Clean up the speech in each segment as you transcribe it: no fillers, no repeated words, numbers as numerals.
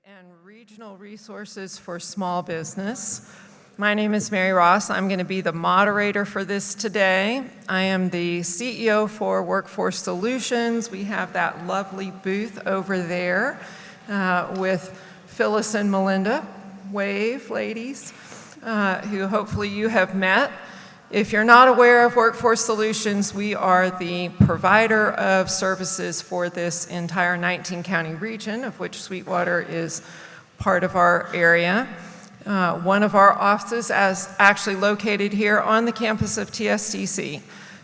and Regional Resources for Small Business. My name is Mary Ross. I'm going to be the moderator for this today. I am the CEO for Workforce Solutions. We have that lovely booth over there with Phyllis and Melinda. Wave, ladies, who hopefully you have met. If you're not aware of Workforce Solutions, we are the provider of services for this entire 19-county region, of which Sweetwater is part of our area. One of our offices is actually located here on the campus of TSTC.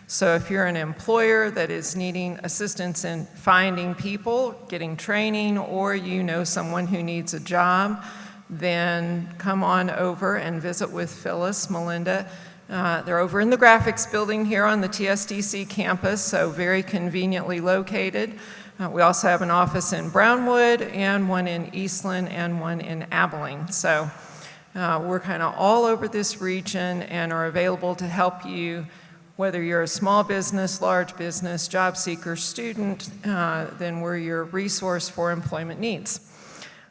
So if you're an employer that is needing assistance in finding people, getting training, or you know someone who needs a job, then come on over and visit with Phyllis, Melinda. They're over in the graphics building here on the TSDC campus, so very conveniently located. We also have an office in Brownwood and one in Eastland and one in Abilene. So we're kind of all over this region and are available to help you, whether you're a small business, large business, job seeker, student, then we're your resource for employment needs.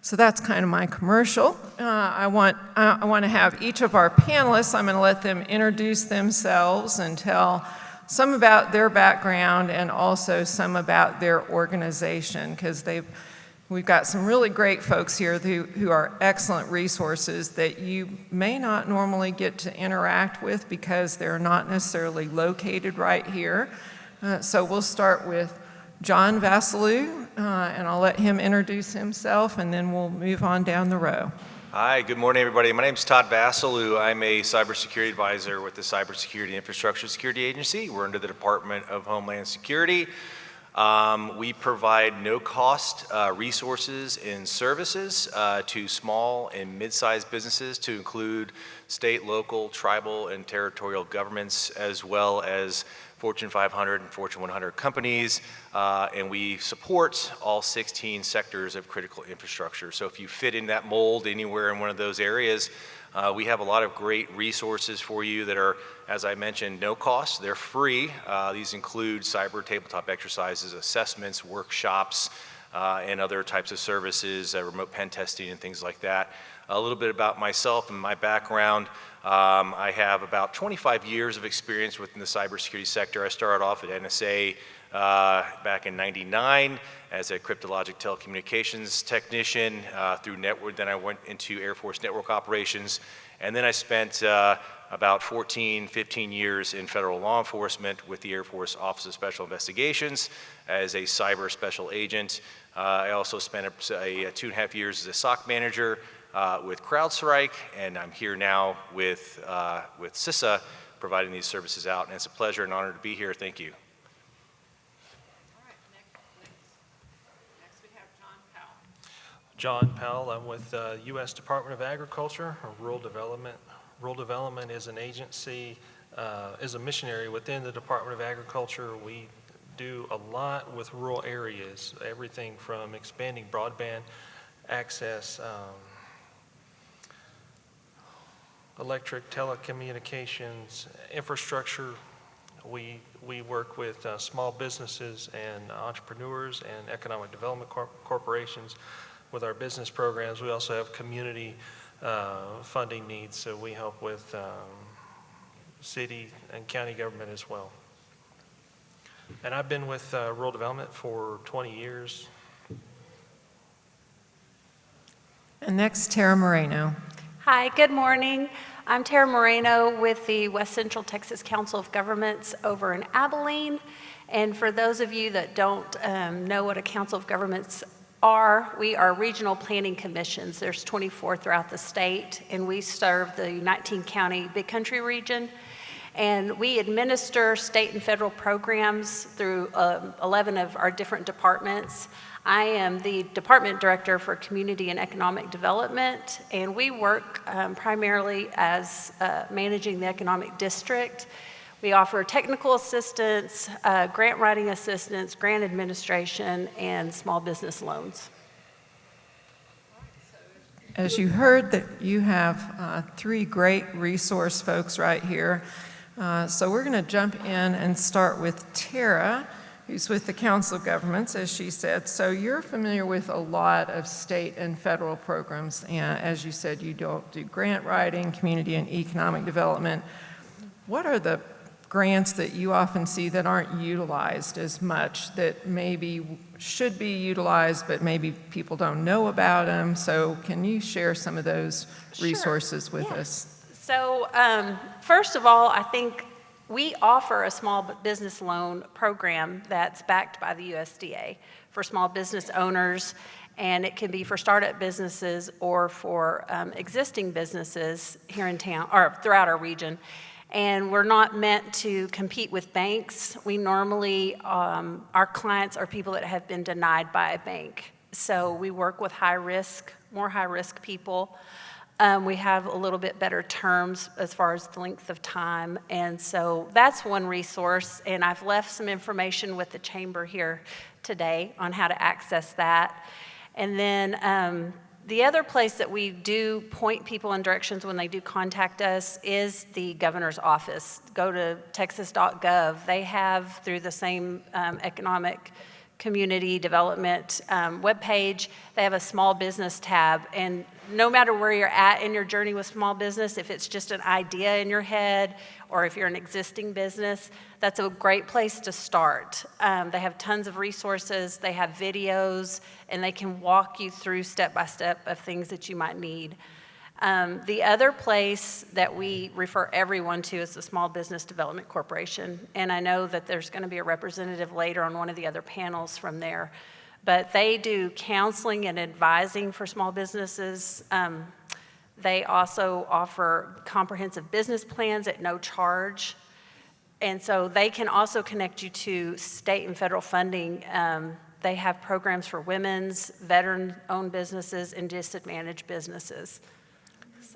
So that's kind of my commercial. I want to have each of our panelists, I'm going to let them introduce themselves and tell some about their background and also some about their organization, because we've got some really great folks here who are excellent resources that you may not normally get to interact with because they're not necessarily located right here. So we'll start with John Vasilou, and I'll let him introduce himself, and then we'll move on down the row. Hi, good morning, everybody. My name is Todd Vasilou. I'm a cybersecurity advisor with the Cybersecurity Infrastructure Security Agency. We're under the Department of Homeland Security. We provide no-cost resources and services to small and mid-sized businesses, to include state, local, tribal, and territorial governments, as well as Fortune 500 and Fortune 100 companies, and we support all 16 sectors of critical infrastructure. So if you fit in that mold anywhere in one of those areas, we have a lot of great resources for you that are, as I mentioned, no cost. They're free. These include cyber tabletop exercises, assessments, workshops, and other types of services, remote pen testing and things like that. A little bit about myself and my background. I have about 25 years of experience within the cybersecurity sector. I started off at NSA back in '99 as a cryptologic telecommunications technician through network. Then I went into Air Force network operations, and then I spent about 15 years in federal law enforcement with the Air Force Office of Special Investigations as a cyber special agent. I also spent 2.5 years as a SOC manager with CrowdStrike, and I'm here now with CISA providing these services out, and it's a pleasure and honor to be here. Thank you. All right, next we have John Powell. John Powell, I'm with the U.S. Department of Agriculture, or Rural Development. Rural Development is an agency, is a missionary within the Department of Agriculture. We do a lot with rural areas, everything from expanding broadband access, electric, telecommunications, infrastructure. We work with small businesses and entrepreneurs and economic development corporations with our business programs. We also have community funding needs, so we help with city and county government as well. And I've been with Rural Development for 20 years. And next, Terra Moreno. Hi, good morning. I'm Terra Moreno with the West Central Texas Council of Governments over in Abilene. And for those of you that don't know what a Council of Governments are, we are regional planning commissions. There's 24 throughout the state, and we serve the 19-county Big Country region. And we administer state and federal programs through 11 of our different departments. I am the Department Director for Community and Economic Development, and we work primarily as managing the economic district. We offer technical assistance, grant writing assistance, grant administration, and small business loans. As you heard, that you have 3 great resource folks right here. So we're going to jump in and start with Terra, who's with the Council of Governments, as she said. So you're familiar with a lot of state and federal programs. And as you said, you don't do grant writing, community and economic development. What are the grants that you often see that aren't utilized as much, that maybe should be utilized, but maybe people don't know about them? So can you share some of those resources with us? So first of all, I think we offer a small business loan program that's backed by the USDA for small business owners, and it can be for startup businesses or for existing businesses here in town or throughout our region. And we're not meant to compete with banks. We normally, our clients are people that have been denied by a bank. So we work with more high-risk people. We have a little bit better terms as far as the length of time. And so that's one resource. And I've left some information with the chamber here today on how to access that. And then the other place that we do point people in directions when they do contact us is the governor's office. Go to texas.gov. They have, through the same economic community development webpage, they have a small business tab. And no matter where you're at in your journey with small business, if it's just an idea in your head or if you're an existing business, that's a great place to start. They have tons of resources, they have videos, and they can walk you through step-by-step of things that you might need. The other place that we refer everyone to is the Small Business Development Corporation, and I know that there's going to be a representative later on one of the other panels from there, but they do counseling and advising for small businesses. They also offer comprehensive business plans at no charge, and so they can also connect you to state and federal funding. They have programs for women's, veteran-owned businesses, and disadvantaged businesses.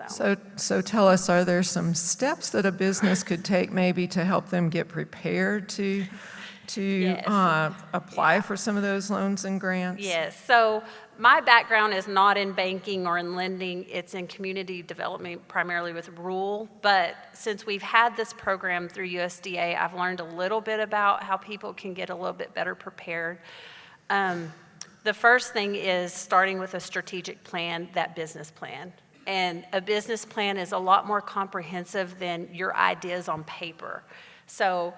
So tell us, are there some steps that a business could take maybe to help them get prepared to apply for some of those loans and grants? Yes. So my background is not in banking or in lending. It's in community development, primarily with rural. But since we've had this program through USDA, I've learned a little bit about how people can get a little bit better prepared. The first thing is starting with a strategic plan, that business plan. And a business plan is a lot more comprehensive than your ideas on paper. So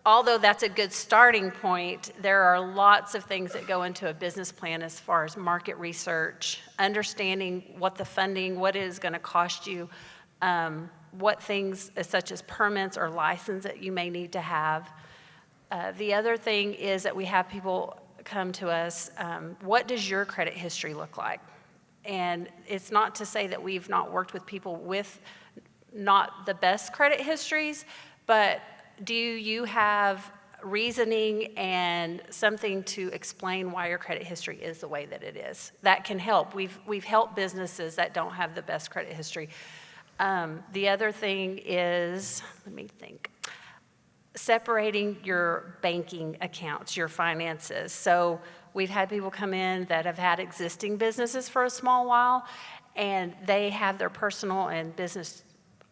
although that's a good starting point, there are lots of things that go into a business plan as far as market research, understanding what the funding, what it is going to cost you, what things such as permits or license that you may need to have. The other thing is that we have people come to us, what does your credit history look like? And it's not to say that we've not worked with people with not the best credit histories, but do you have reasoning and something to explain why your credit history is the way that it is? That can help. We've helped businesses that don't have the best credit history. The other thing is, let me think, separating your banking accounts, your finances. So we've had people come in that have had existing businesses for a small while, and they have their personal and business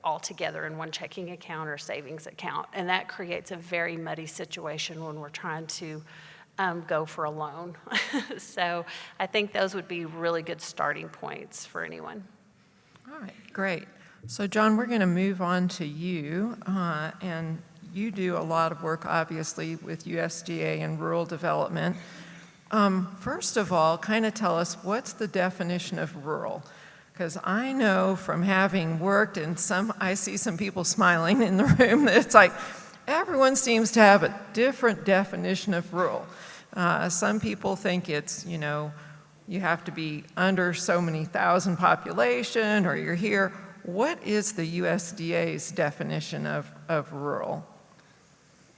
all together in one checking account or savings account. And that creates a very muddy situation when we're trying to go for a loan. So I think those would be really good starting points for anyone. All right, great. So John, we're going to move on to you, and you do a lot of work, obviously, with USDA and rural development. First of all, kind of tell us, what's the definition of rural? Because I know from having worked in I see some people smiling in the room, that it's like everyone seems to have a different definition of rural. Some people think it's, you have to be under so many thousand population, or you're here. What is the USDA's definition of rural?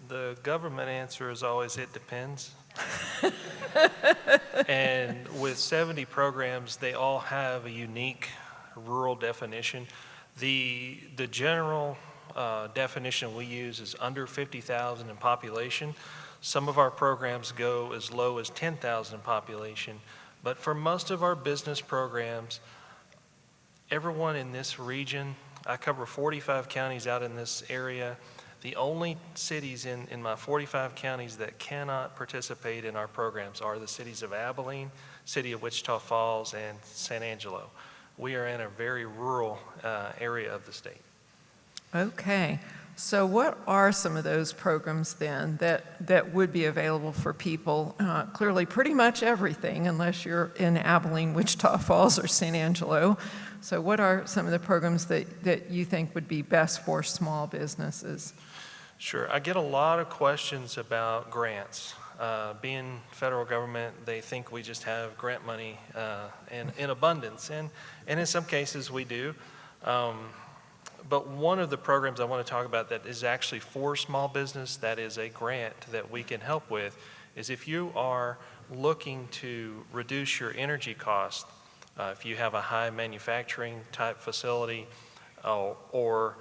The government answer is always, it depends. And with 70 programs, they all have a unique rural definition. The general definition we use is under 50,000 in population. Some of our programs go as low as 10,000 in population. But for most of our business programs, everyone in this region, I cover 45 counties out in this area, The only cities in my 45 counties that cannot participate in our programs are the cities of Abilene, City of Wichita Falls, and San Angelo. We are in a very rural area of the state. Okay. So what are some of those programs then that would be available for people? Clearly, pretty much everything, unless you're in Abilene, Wichita Falls, or San Angelo. So what are some of the programs that you think would be best for small businesses? Sure. I get a lot of questions about grants. Being federal government, they think we just have grant money in abundance, and in some cases we do. But one of the programs I want to talk about that is actually for small business, that is a grant that we can help with, is if you are looking to reduce your energy cost, if you have a high manufacturing type facility or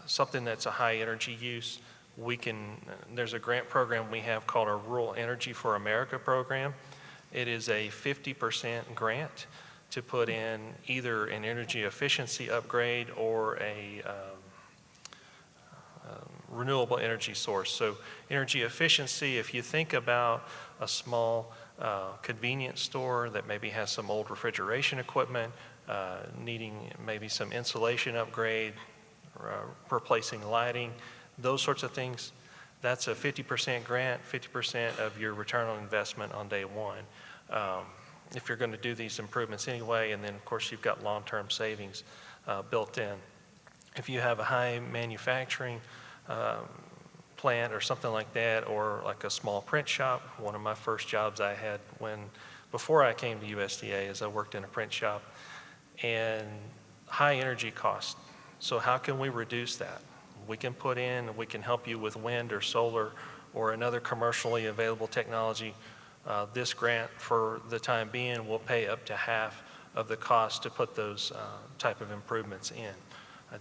something that's a high energy use, there's a grant program we have called our Rural Energy for America program. It is a 50% grant to put in either an energy efficiency upgrade or a renewable energy source. So energy efficiency, if you think about a small convenience store that maybe has some old refrigeration equipment, needing maybe some insulation upgrade, replacing lighting, those sorts of things, that's a 50% grant, 50% of your return on investment on day one. If you're going to do these improvements anyway, and then of course you've got long-term savings built in. If you have a high manufacturing plant or something like that, or like a small print shop, one of my first jobs I had before I came to USDA is I worked in a print shop, and high energy costs. So how can we reduce that? We can help you with wind or solar or another commercially available technology. This grant, for the time being, will pay up to half of the cost to put those type of improvements in.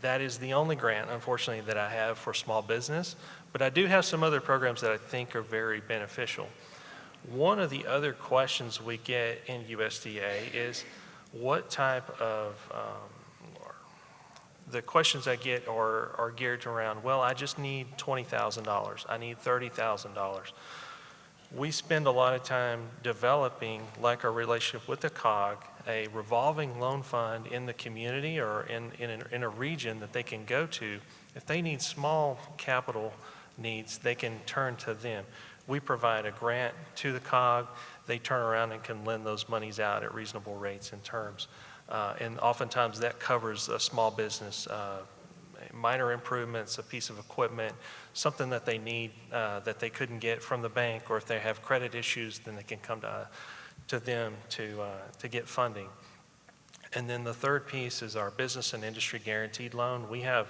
That is the only grant, unfortunately, that I have for small business, but I do have some other programs that I think are very beneficial. One of the other questions we get in USDA is what type of, the questions I get are geared around, well, I just need $20,000, I need $30,000. We spend a lot of time developing, like our relationship with the COG, a revolving loan fund in the community or in a region that they can go to. If they need small capital needs, they can turn to them. We provide a grant to the COG. They turn around and can lend those monies out at reasonable rates and terms. And oftentimes that covers a small business, minor improvements, a piece of equipment, something that they need that they couldn't get from the bank, or if they have credit issues, then they can come to them to get funding. And then the third piece is our business and industry guaranteed loan. We have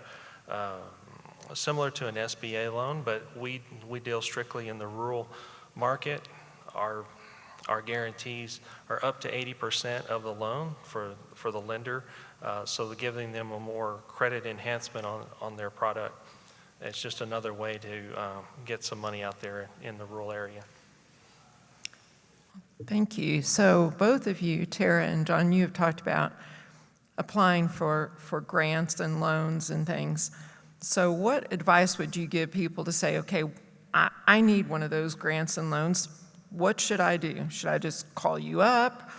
similar to an SBA loan, but we deal strictly in the rural market. Our guarantees are up to 80% of the loan for the lender, so giving them a more credit enhancement on their product. It's just another way to get some money out there in the rural area. Thank you. So both of you, Terra and John, you have talked about applying for grants and loans and things. So what advice would you give people to say, okay, I need one of those grants and loans. What should I do? Should I just call you up?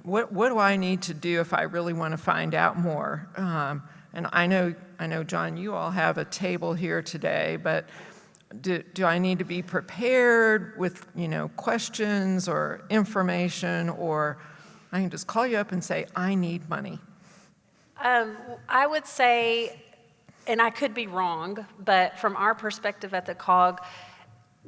What do I need to do if I really want to find out more? And I know, John, you all have a table here today, but do I need to be prepared with, questions or information, or I can just call you up and say, I need money? I would say, and I could be wrong, but from our perspective at the COG,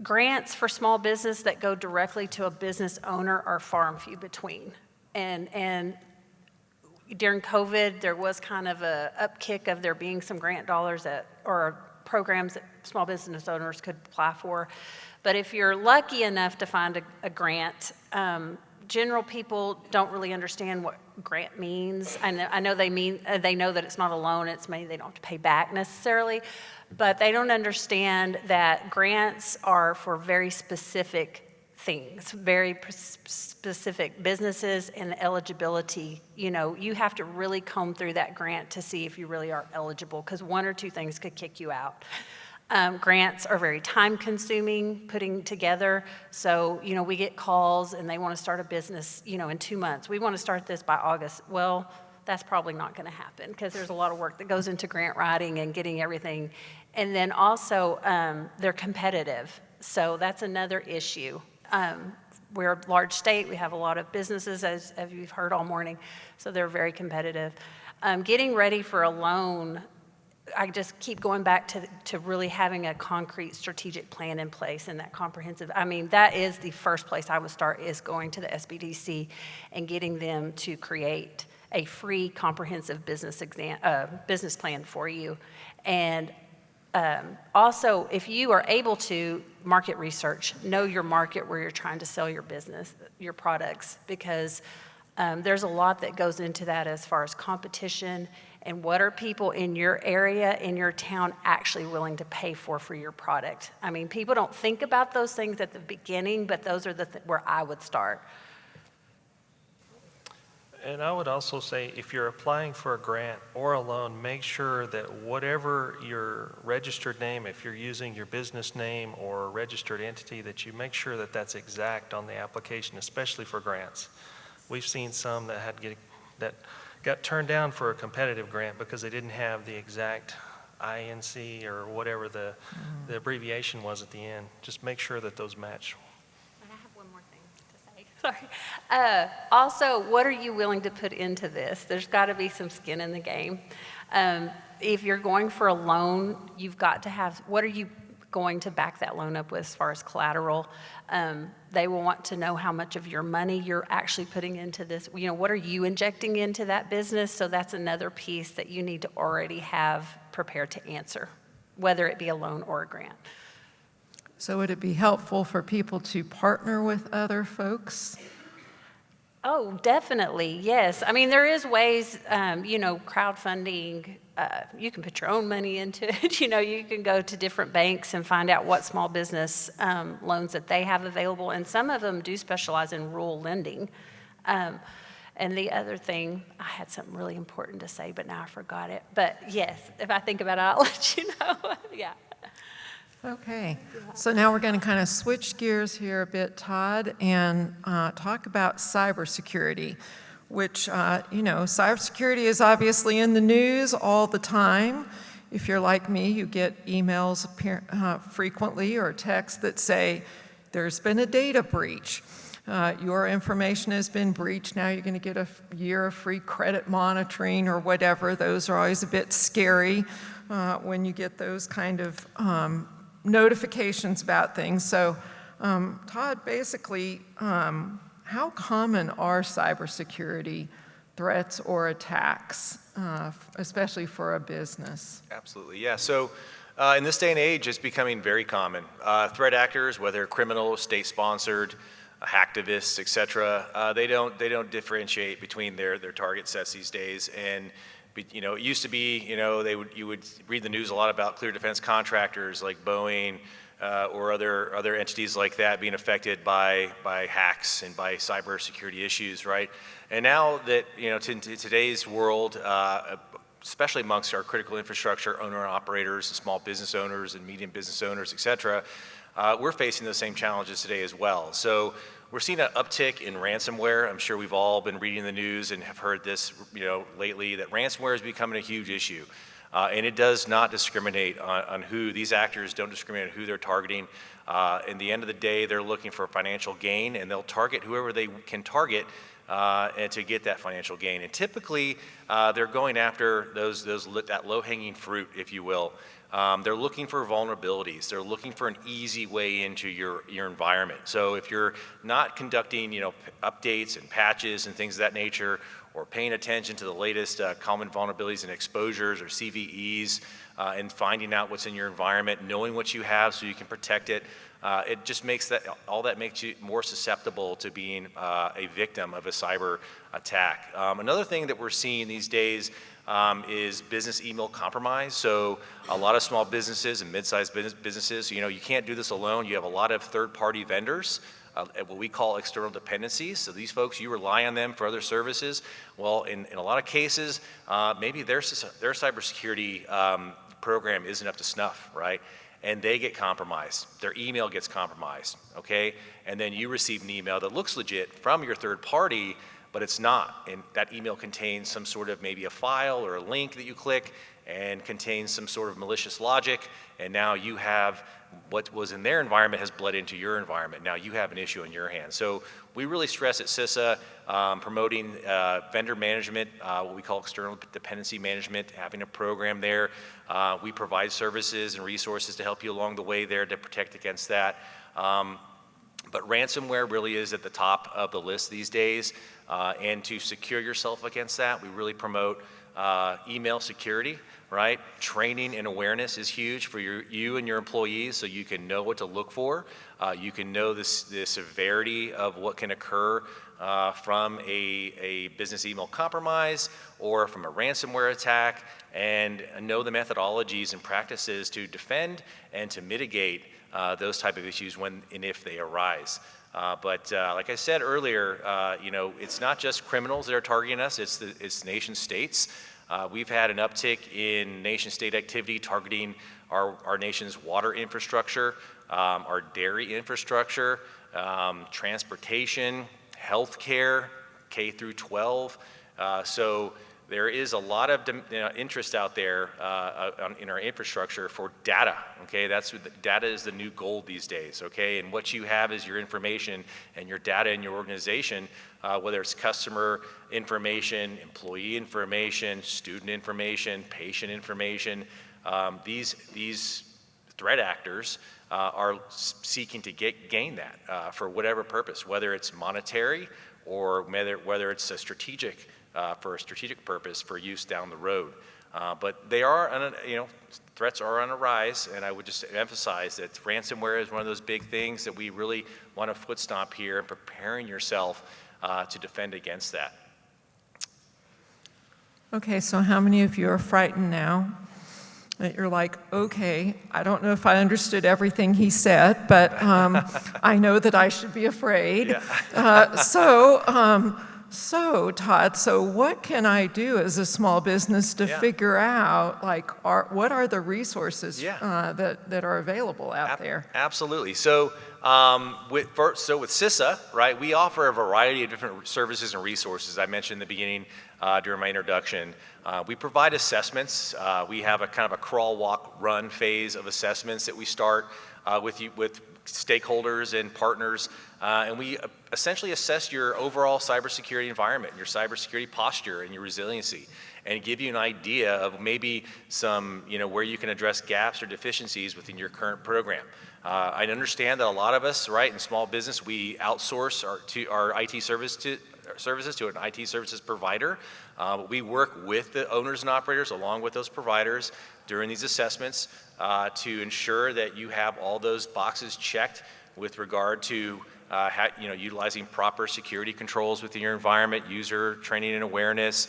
grants for small business that go directly to a business owner are far and few between. And during COVID, there was kind of a upkick of there being some grant dollars or programs that small business owners could apply for. But if you're lucky enough to find a grant, general people don't really understand what grant means. I know they know that it's not a loan, it's money they don't have to pay back necessarily, but they don't understand that grants are for very specific things, very specific businesses and eligibility. You know, you have to really comb through that grant to see if you really are eligible, because one or two things could kick you out. Grants are very time-consuming putting together. So, you know, we get calls and they want to start a business, you know, in 2 months. We want to start this by August. Well, that's probably not going to happen, because there's a lot of work that goes into grant writing and getting everything. And then also, they're competitive. So that's another issue. We're a large state. We have a lot of businesses, as you've heard all morning. So they're very competitive. Getting ready for a loan, I just keep going back to really having a concrete strategic plan in place, and that comprehensive. I mean, that is the first place I would start, is going to the SBDC and getting them to create a free comprehensive business plan for you. And also, if you are able to market research, know your market where you're trying to sell your business, your products, because there's a lot that goes into that as far as competition and what are people in your area, in your town, actually willing to pay for your product. I mean, people don't think about those things at the beginning, but those are where I would start. And I would also say, if you're applying for a grant or a loan, make sure that whatever your registered name, if you're using your business name or registered entity, that you make sure that that's exact on the application, especially for grants. We've seen some that got turned down for a competitive grant because they didn't have the exact INC or whatever the abbreviation was at the end. Just make sure that those match. Sorry. Also, what are you willing to put into this? There's got to be some skin in the game. If you're going for a loan, you've got to have, what are you going to back that loan up with as far as collateral? They will want to know how much of your money you're actually putting into this. You know, what are you injecting into that business? So that's another piece that you need to already have prepared to answer, whether it be a loan or a grant. So would it be helpful for people to partner with other folks? Oh, definitely, yes. I mean, there is ways, you know, crowdfunding, you can put your own money into it. You know, you can go to different banks and find out what small business loans that they have available, and some of them do specialize in rural lending. And the other thing, I had something really important to say, but now I forgot it. But yes, if I think about it, I'll let you know. Yeah. Okay, so now we're going to kind of switch gears here a bit, Todd, and talk about cybersecurity, which, you know, cybersecurity is obviously in the news all the time. If you're like me, you get emails frequently or texts that say, there's been a data breach. Your information has been breached. Now you're going to get a year of free credit monitoring or whatever. Those are always a bit scary when you get those kind of notifications about things. So, Todd, basically, how common are cybersecurity threats or attacks, especially for a business? Absolutely, yeah. So in this day and age, it's becoming very common. Threat actors, whether criminal, state-sponsored, hacktivists, et cetera, they don't differentiate between their target sets these days. And you know, it used to be, you know, you would read the news a lot about clear defense contractors like Boeing or other entities like that being affected by hacks and by cybersecurity issues, right? And now that, you know, to today's world, especially amongst our critical infrastructure owner and operators and small business owners and medium business owners, et cetera, we're facing those same challenges today as well. So we're seeing an uptick in ransomware. I'm sure we've all been reading the news and have heard this, you know, lately, that ransomware is becoming a huge issue. And it does not discriminate on who, these actors don't discriminate on who they're targeting. In the end of the day, they're looking for financial gain, and they'll target whoever they can target and to get that financial gain. And typically, they're going after that low-hanging fruit, if you will. They're looking for vulnerabilities. They're looking for an easy way into your environment. So if you're not conducting, you know, updates and patches and things of that nature, or paying attention to the latest common vulnerabilities and exposures or CVEs, and finding out what's in your environment, knowing what you have so you can protect it, it just makes all that makes you more susceptible to being a victim of a cyber attack. Another thing that we're seeing these days is business email compromise. So a lot of small businesses and mid-sized businesses, you know, you can't do this alone. You have a lot of third-party vendors what we call external dependencies. So these folks, you rely on them for other services. Well, in a lot of cases, maybe their cybersecurity program isn't up to snuff, right? And they get compromised. Their email gets compromised, okay? And then you receive an email that looks legit from your third party, but it's not. And that email contains some sort of maybe a file or a link that you click and contains some sort of malicious logic. And now you have what was in their environment has bled into your environment. Now you have an issue in your hands. So we really stress at CISA promoting vendor management, what we call external dependency management, having a program there. We provide services and resources to help you along the way there to protect against that. But ransomware really is at the top of the list these days. And to secure yourself against that, we really promote email security, right? Training and awareness is huge for you and your employees, so you can know what to look for. You can know the severity of what can occur from a business email compromise or from a ransomware attack, and know the methodologies and practices to defend and to mitigate those type of issues when and if they arise. But like I said earlier, it's not just criminals that are targeting us, it's nation states. We've had an uptick in nation state activity targeting our nation's water infrastructure, our dairy infrastructure, transportation, healthcare, K through 12. So there is a lot of interest out there in our infrastructure for data, okay? Data is the new gold these days, okay? And what you have is your information and your data in your organization, whether it's customer information, employee information, student information, patient information. These threat actors are seeking to gain that for whatever purpose, whether it's monetary or whether it's a strategic for a strategic purpose for use down the road. But they are, threats are on a rise, and I would just emphasize that ransomware is one of those big things that we really want to foot stomp here in preparing yourself to defend against that. Okay, so how many of you are frightened now? That you're like, okay, I don't know if I understood everything he said, but I know that I should be afraid. Yeah. So Todd, what can I do as a small business to figure out, what are the resources that are available out there? Absolutely. So with CISA, right, we offer a variety of different services and resources. I mentioned in the beginning during my introduction. We provide assessments. We have a kind of a crawl, walk, run phase of assessments that we start with stakeholders and partners, and we essentially assess your overall cybersecurity environment, your cybersecurity posture, and your resiliency, and give you an idea of maybe some, where you can address gaps or deficiencies within your current program. I understand that a lot of us, right, in small business, we outsource our IT services to an IT services provider. We work with the owners and operators along with those providers during these assessments to ensure that you have all those boxes checked with regard to utilizing proper security controls within your environment, user training and awareness,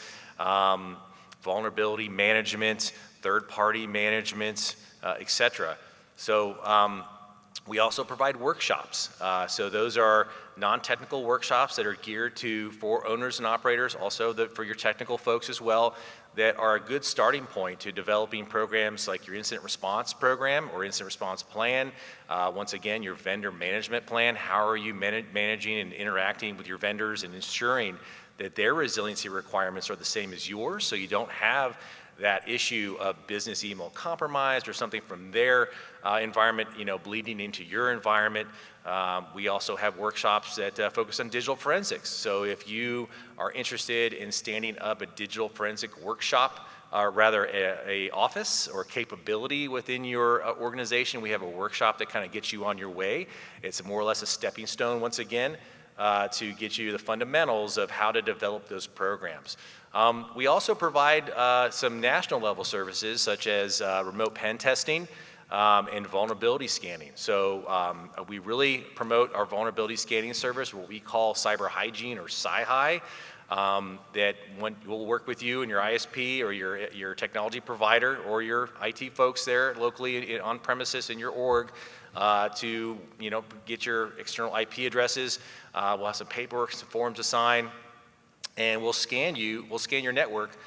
vulnerability management, third-party management, etc. So we also provide workshops. So those are non-technical workshops that are geared for owners and operators, also for your technical folks as well, that are a good starting point to developing programs like your incident response program or incident response plan. Once again, your vendor management plan. How are you managing and interacting with your vendors and ensuring that their resiliency requirements are the same as yours, so you don't have that issue of business email compromised or something from their environment, bleeding into your environment. We also have workshops that focus on digital forensics. So if you are interested in standing up a digital forensic workshop, rather a office or capability within your organization, we have a workshop that kind of gets you on your way. It's more or less a stepping stone, once again, to get you the fundamentals of how to develop those programs. We also provide some national level services such as remote pen testing. and vulnerability scanning. So we really promote our vulnerability scanning service, what we call cyber hygiene or Sci-Hi, that we'll work with you and your ISP or your technology provider or your IT folks there locally on premises in your org to get your external IP addresses. We'll have some paperwork, some forms to sign, and we'll scan your network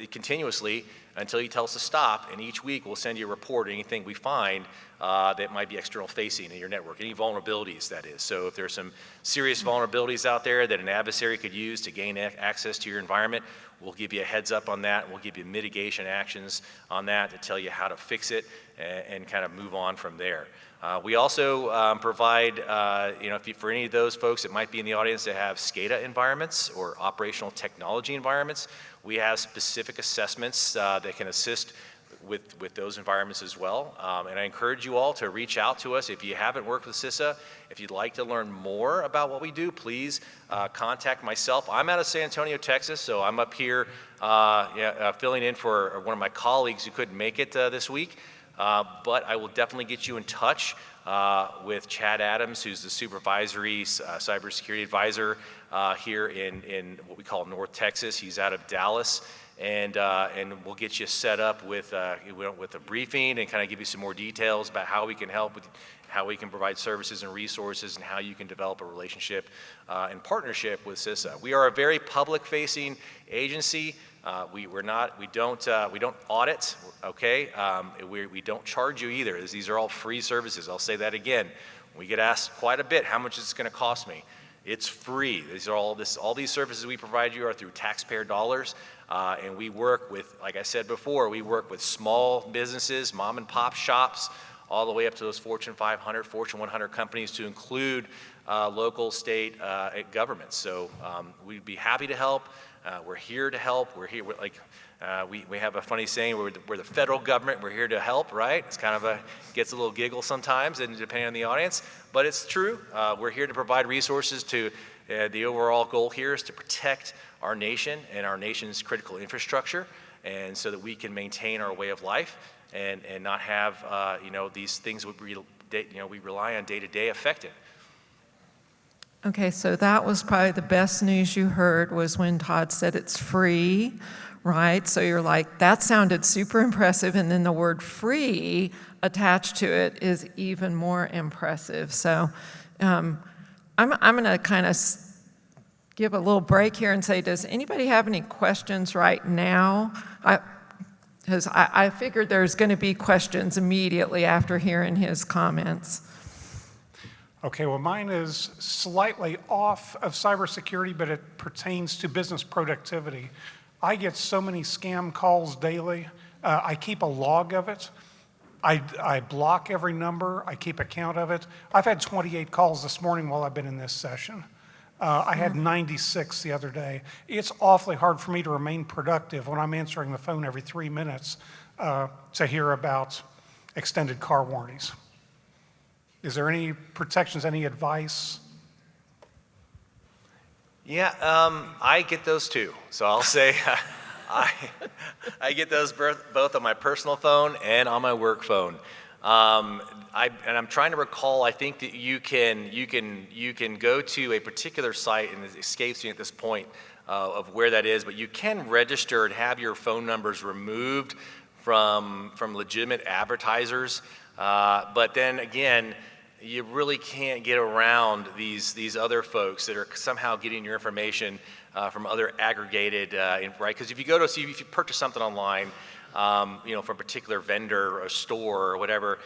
continuously until you tell us to stop, and each week we'll send you a report, anything we find that might be external facing in your network, any vulnerabilities that is. So if there's some serious vulnerabilities out there that an adversary could use to gain access to your environment, we'll give you a heads up on that, and we'll give you mitigation actions on that to tell you how to fix it and kind of move on from there. We also provide, for any of those folks that might be in the audience that have SCADA environments or operational technology environments, we have specific assessments that can assist with those environments as well. And I encourage you all to reach out to us if you haven't worked with CISA. If you'd like to learn more about what we do, please contact myself. I'm out of San Antonio, Texas, so I'm up here filling in for one of my colleagues who couldn't make it this week. But I will definitely get you in touch with Chad Adams, who's the supervisory cybersecurity advisor here in what we call North Texas. He's out of Dallas, and we'll get you set up with a briefing and kind of give you some more details about how we can help with how we can provide services and resources and how you can develop a relationship and partnership with CISA. We are a very public-facing agency. We don't audit, okay? We don't charge you either. These are all free services. I'll say that again. We get asked quite a bit, how much is this going to cost me? It's free. These are all these services we provide you are through taxpayer dollars, and we work with, like I said before, we work with small businesses, mom and pop shops, all the way up to those Fortune 500, Fortune 100 companies, to include local, state governments. So we'd be happy to help. We're here to help. We have a funny saying, we're the federal government, we're here to help, right? It's kind of gets a little giggle sometimes, and depending on the audience, but it's true. We're here to provide resources to, the overall goal here is to protect our nation and our nation's critical infrastructure, and so that we can maintain our way of life and not have, these things we rely on day to day affected. Okay, so that was probably the best news you heard was when Todd said it's free, right? So you're like, that sounded super impressive, and then the word free attached to it is even more impressive. So I'm going to kind of give a little break here and say, does anybody have any questions right now? Because I figured there's going to be questions immediately after hearing his comments. Okay, well, mine is slightly off of cybersecurity, but it pertains to business productivity. I get so many scam calls daily. I keep a log of it. I block every number. I keep a count of it. I've had 28 calls this morning while I've been in this session. I had 96 the other day. It's awfully hard for me to remain productive when I'm answering the phone every 3 minutes to hear about extended car warranties. Is there any protections, any advice? Yeah, I get those too. So I'll say I get those both on my personal phone and on my work phone. I'm trying to recall. I think that you can go to a particular site, and it escapes me at this point of where that is. But you can register and have your phone numbers removed from legitimate advertisers. But then again, you really can't get around these other folks that are somehow getting your information from other aggregated, right? Because if you purchase something online, from a particular vendor or store or whatever,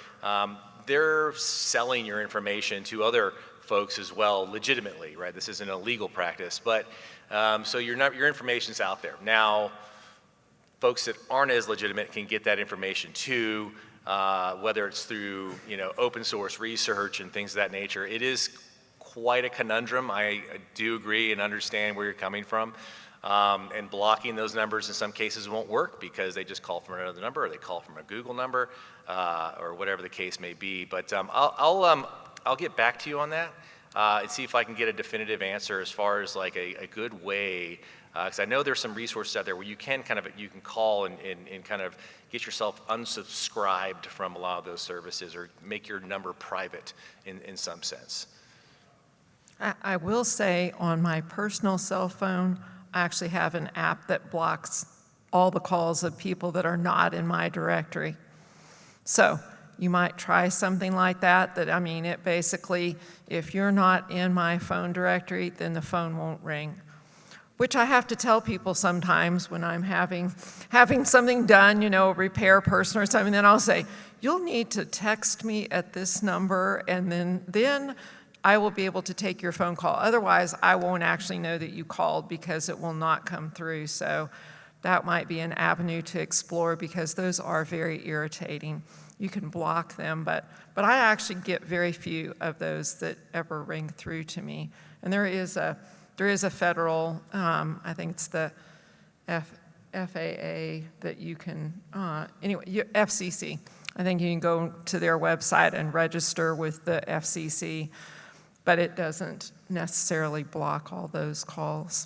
they're selling your information to other folks as well, legitimately, right? This isn't a legal practice, but so your information's out there. Now, folks that aren't as legitimate can get that information too. Whether it's through open source research and things of that nature. It is quite a conundrum. I do agree and understand where you're coming from. And blocking those numbers in some cases won't work because they just call from another number, or they call from a Google number, or whatever the case may be. But I'll get back to you on that and see if I can get a definitive answer as far as like a good way. Because I know there's some resources out there where you can call and kind of get yourself unsubscribed from a lot of those services or make your number private in some sense. I will say on my personal cell phone, I actually have an app that blocks all the calls of people that are not in my directory. So you might try something like that, I mean, it basically, if you're not in my phone directory, then the phone won't ring. Which I have to tell people sometimes when I'm having something done, you know, a repair person or something, then I'll say, you'll need to text me at this number, and then I will be able to take your phone call. Otherwise, I won't actually know that you called because it will not come through. So that might be an avenue to explore because those are very irritating. You can block them, but I actually get very few of those that ever ring through to me. And there is a federal, I think it's the FAA that you can, FCC. I think you can go to their website and register with the FCC, but it doesn't necessarily block all those calls.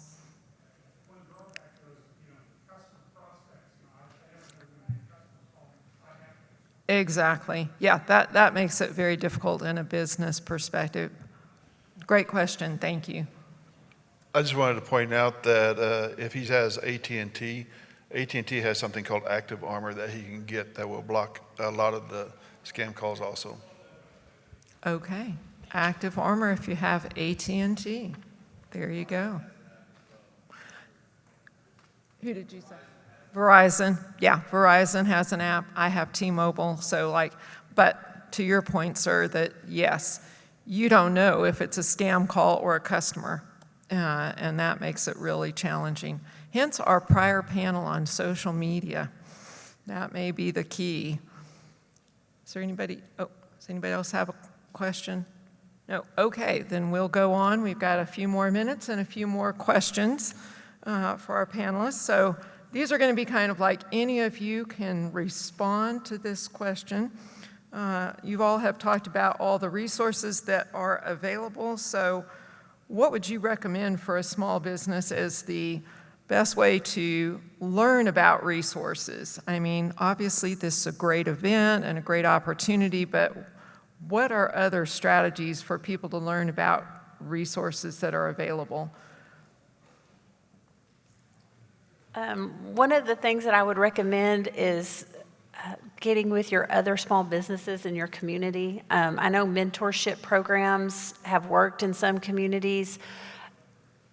Exactly. Yeah, that makes it very difficult in a business perspective. Great question. Thank you. I just wanted to point out that if he has AT&T has something called Active Armor that he can get that will block a lot of the scam calls also. Okay. Active Armor if you have AT&T. There you go. Who did you say? Verizon. Yeah, Verizon has an app. I have T-Mobile. So but to your point, sir, that yes, you don't know if it's a scam call or a customer. And that makes it really challenging. Hence our prior panel on social media. That may be the key. Does anybody else have a question? No? Okay, then we'll go on. We've got a few more minutes and a few more questions for our panelists. So these are going to be kind of like any of you can respond to this question. You all have talked about all the resources that are available. So what would you recommend for a small business as the best way to learn about resources? I mean, obviously this is a great event and a great opportunity, but what are other strategies for people to learn about resources that are available? One of the things that I would recommend is getting with your other small businesses in your community. I know mentorship programs have worked in some communities,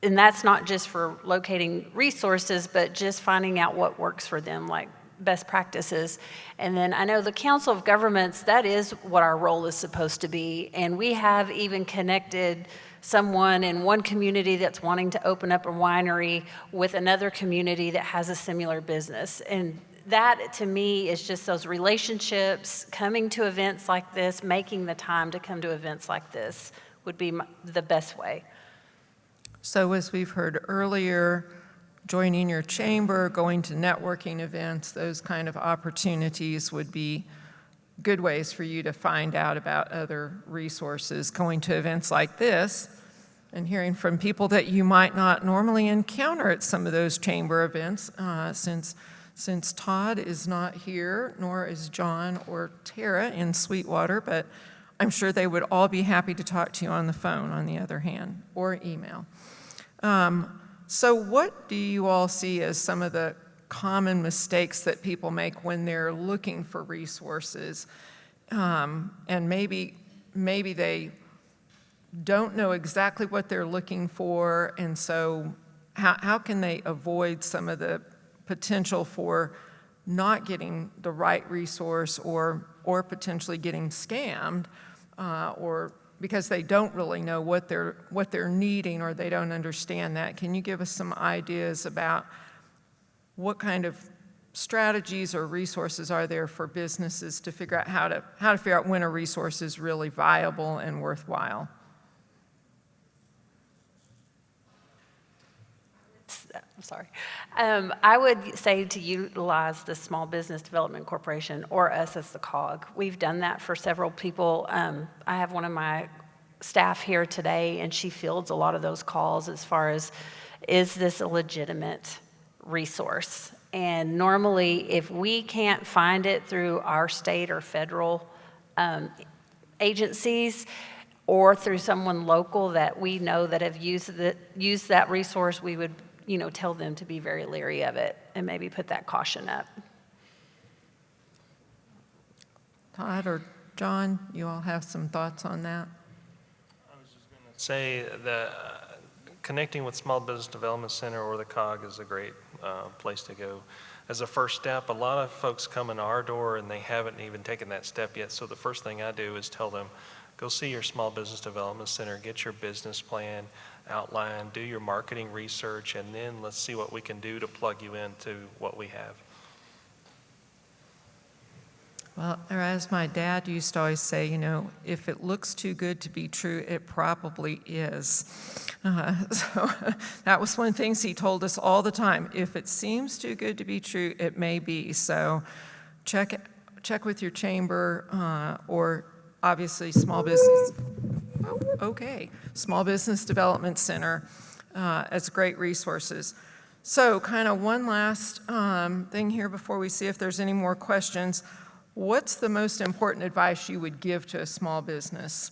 and that's not just for locating resources, but just finding out what works for them, like best practices. And then I know the Council of Governments, that is what our role is supposed to be, and we have even connected someone in one community that's wanting to open up a winery with another community that has a similar business. And that, to me, is just those relationships, coming to events like this, making the time to come to events like this would be the best way. So as we've heard earlier, joining your chamber, going to networking events, those kind of opportunities would be good ways for you to find out about other resources. Going to events like this and hearing from people that you might not normally encounter at some of those chamber events, since Todd is not here, nor is John or Terra in Sweetwater, but I'm sure they would all be happy to talk to you on the phone, on the other hand, or email. So what do you all see as some of the common mistakes that people make when they're looking for resources? And maybe they don't know exactly what they're looking for, and so how can they avoid some of the potential for not getting the right resource or potentially getting scammed, or because they don't really know what they're needing or they don't understand that? Can you give us some ideas about what kind of strategies or resources are there for businesses to figure out how to figure out when a resource is really viable and worthwhile? I'm sorry. I would say to utilize the Small Business Development Corporation or us as the COG. We've done that for several people. I have one of my staff here today, and she fields a lot of those calls as far as, is this a legitimate resource? And normally, if we can't find it through our state or federal agencies, or through someone local that we know that have used that resource, we would, tell them to be very leery of it and maybe put that caution up. Todd or John, you all have some thoughts on that? Say that connecting with Small Business Development Center or the COG is a great place to go. As a first step, a lot of folks come in our door and they haven't even taken that step yet. So the first thing I do is tell them, go see your Small Business Development Center, get your business plan outlined, do your marketing research, and then let's see what we can do to plug you into what we have. Well, or as my dad used to always say, if it looks too good to be true, it probably is. So that was one of the things he told us all the time. If it seems too good to be true, it may be. So check with your chamber or obviously Small Business Development Center as great resources. So kind of one last thing here before we see if there's any more questions. What's the most important advice you would give to a small business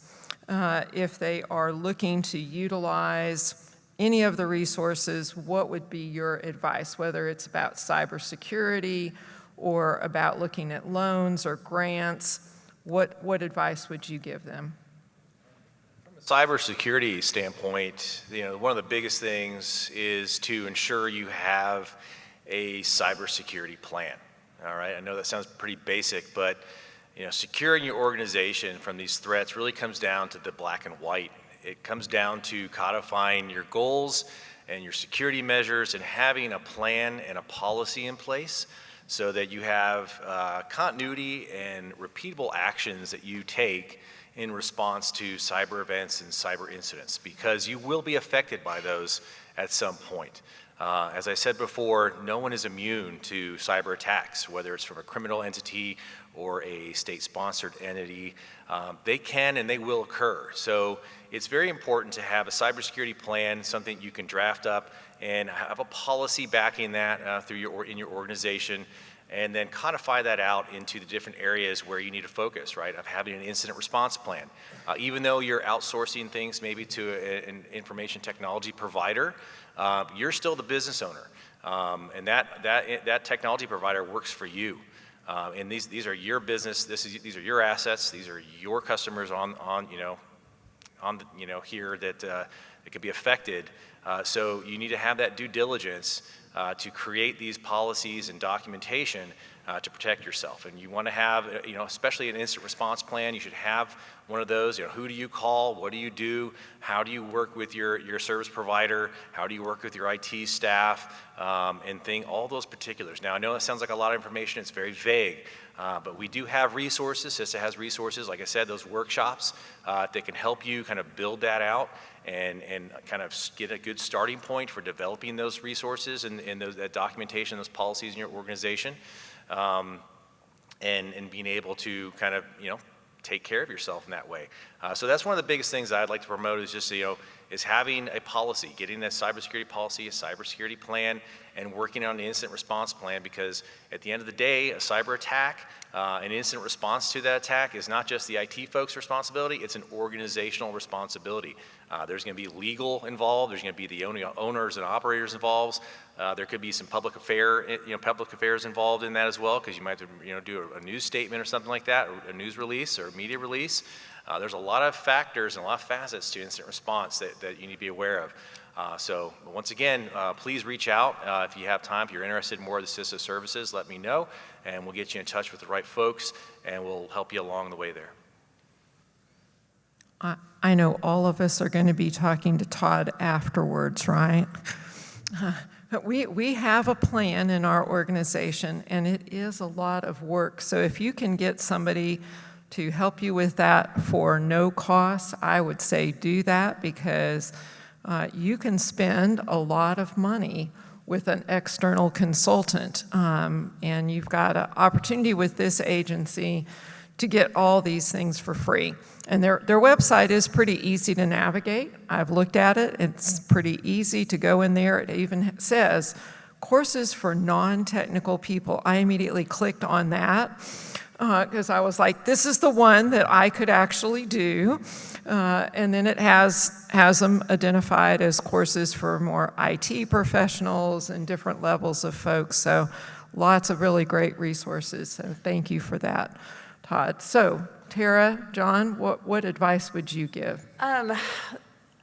if they are looking to utilize any of the resources? What would be your advice, whether it's about cybersecurity or about looking at loans or grants? What advice would you give them? From a cybersecurity standpoint, one of the biggest things is to ensure you have a cybersecurity plan. All right, I know that sounds pretty basic, but securing your organization from these threats really comes down to the black and white. It comes down to codifying your goals and your security measures and having a plan and a policy in place so that you have continuity and repeatable actions that you take in response to cyber events and cyber incidents, because you will be affected by those at some point. As I said before, no one is immune to cyber attacks, whether it's from a criminal entity or a state-sponsored entity. They can and they will occur. So it's very important to have a cybersecurity plan, something you can draft up and have a policy backing that in your organization, and then codify that out into the different areas where you need to focus, right? Of having an incident response plan. Even though you're outsourcing things maybe to an information technology provider, you're still the business owner, and that technology provider works for you. And these are your business. These are your assets. These are your customers here that could be affected. So you need to have that due diligence to create these policies and documentation to protect yourself. And you want to have, especially an instant response plan, you should have one of those. Who do you call? What do you do? How do you work with your service provider? How do you work with your IT staff? And all those particulars. Now, I know it sounds like a lot of information. It's very vague. But we do have resources. CISA has resources, like I said, those workshops that can help you kind of build that out and kind of get a good starting point for developing those resources and that documentation, those policies in your organization, and being able to kind of, take care of yourself in that way. So that's one of the biggest things that I'd like to promote is just, is having a policy, getting a cybersecurity policy, a cybersecurity plan, and working on an incident response plan, because at the end of the day, a cyber attack, an incident response to that attack is not just the IT folks' responsibility, it's an organizational responsibility. There's going to be legal involved, there's going to be the owners and operators involved, there could be some public affairs involved in that as well, because you might have to do a news statement or something like that, or a news release or a media release. There's a lot of factors and a lot of facets to incident response that you need to be aware of. So once again, please reach out if you have time. If you're interested in more of the CISA services, let me know, and we'll get you in touch with the right folks, and we'll help you along the way there. I know all of us are going to be talking to Todd afterwards, right? But we have a plan in our organization, and it is a lot of work. So if you can get somebody to help you with that for no cost, I would say do that, because you can spend a lot of money with an external consultant, and you've got an opportunity with this agency to get all these things for free. And their website is pretty easy to navigate. I've looked at it. It's pretty easy to go in there. It even says courses for non-technical people. I immediately clicked on that because I was like, this is the one that I could actually do. And then it has them identified as courses for more IT professionals and different levels of folks. So lots of really great resources. So thank you for that, Todd. So Terra, John, what advice would you give?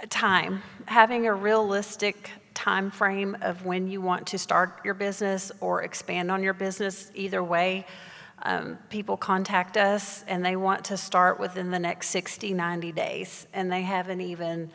Time. Having a realistic time frame of when you want to start your business or expand on your business. Either way, people contact us and they want to start within the next 60, 90 days, and they haven't even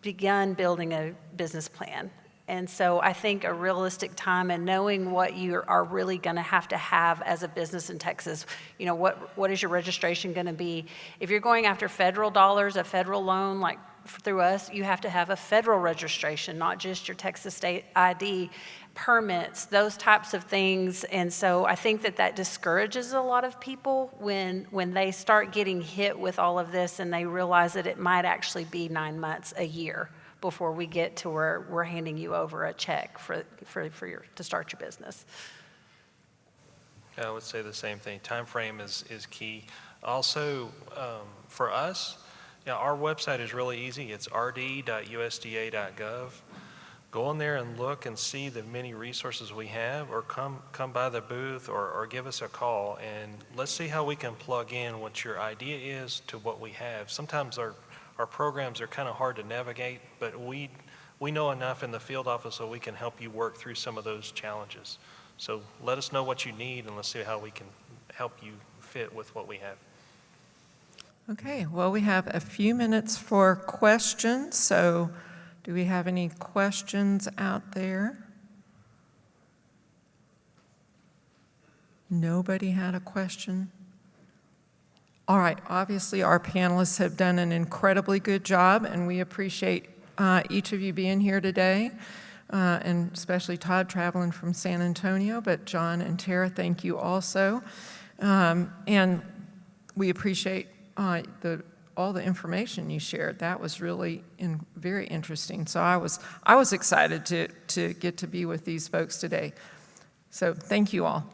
begun building a business plan. And so I think a realistic time and knowing what you are really going to have as a business in Texas. You know, what is your registration going to be? If you're going after federal dollars, a federal loan like through us, you have to have a federal registration, not just your Texas state ID, permits, those types of things. And so I think that discourages a lot of people when they start getting hit with all of this and they realize that it might actually be 9 months, a year, before we get to where we're handing you over a check to start your business. I would say the same thing. Time frame is key. Also, for us, our website is really easy. It's rd.usda.gov. Go in there and look and see the many resources we have, or come by the booth or give us a call, and let's see how we can plug in what your idea is to what we have. Sometimes our programs are kind of hard to navigate, but we know enough in the field office so we can help you work through some of those challenges. So let us know what you need, and let's see how we can help you fit with what we have. Okay, well, we have a few minutes for questions. So do we have any questions out there? Nobody had a question? All right, obviously our panelists have done an incredibly good job, and we appreciate each of you being here today, and especially Todd traveling from San Antonio, but John and Terra, thank you also. And we appreciate all the information you shared. That was really very interesting. So I was excited to get to be with these folks today. So thank you all.